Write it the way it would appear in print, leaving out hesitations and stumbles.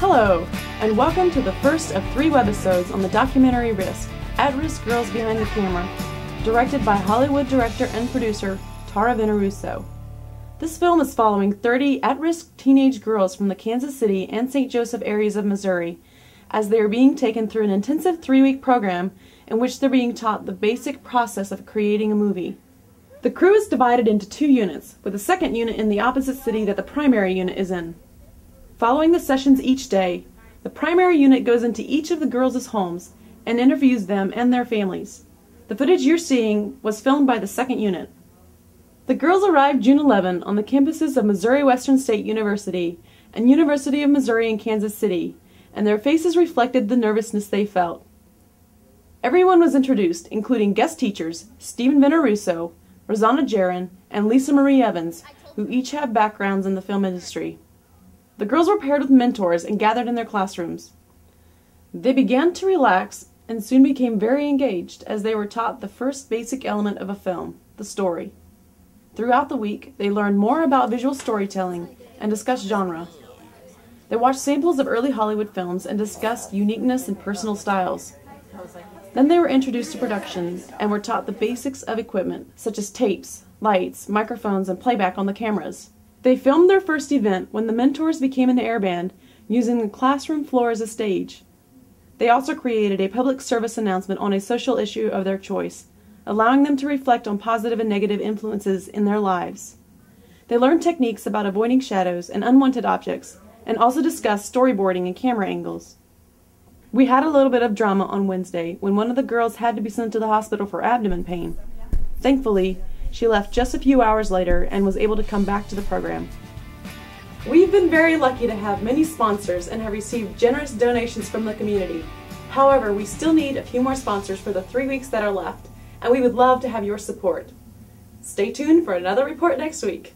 Hello, and welcome to the first of 3 webisodes on the documentary Risk, At-Risk Girls Behind the Camera, directed by Hollywood director and producer Tara Veneruso. This film is following 30 at-risk teenage girls from the Kansas City and St. Joseph areas of Missouri as they are being taken through an intensive 3-week program in which they're being taught the basic process of creating a movie. The crew is divided into 2 units, with the second unit in the opposite city that the primary unit is in. Following the sessions each day, the primary unit goes into each of the girls' homes and interviews them and their families. The footage you're seeing was filmed by the second unit. The girls arrived June 11 on the campuses of Missouri Western State University and University of Missouri in Kansas City, and their faces reflected the nervousness they felt. Everyone was introduced, including guest teachers Stephen Veneruso, Rosanna Jaron, and Lisa Marie Evans, who each have backgrounds in the film industry. The girls were paired with mentors and gathered in their classrooms. They began to relax and soon became very engaged as they were taught the first basic element of a film, the story. Throughout the week, they learned more about visual storytelling and discussed genre. They watched samples of early Hollywood films and discussed uniqueness and personal styles. Then they were introduced to production and were taught the basics of equipment, such as tapes, lights, microphones, and playback on the cameras. They filmed their first event when the mentors became an air band, using the classroom floor as a stage. They also created a public service announcement on a social issue of their choice, allowing them to reflect on positive and negative influences in their lives. They learned techniques about avoiding shadows and unwanted objects, and also discussed storyboarding and camera angles. We had a little bit of drama on Wednesday when one of the girls had to be sent to the hospital for abdomen pain. Thankfully, she left just a few hours later and was able to come back to the program. We've been very lucky to have many sponsors and have received generous donations from the community. However, we still need a few more sponsors for the 3 weeks that are left, and we would love to have your support. Stay tuned for another report next week.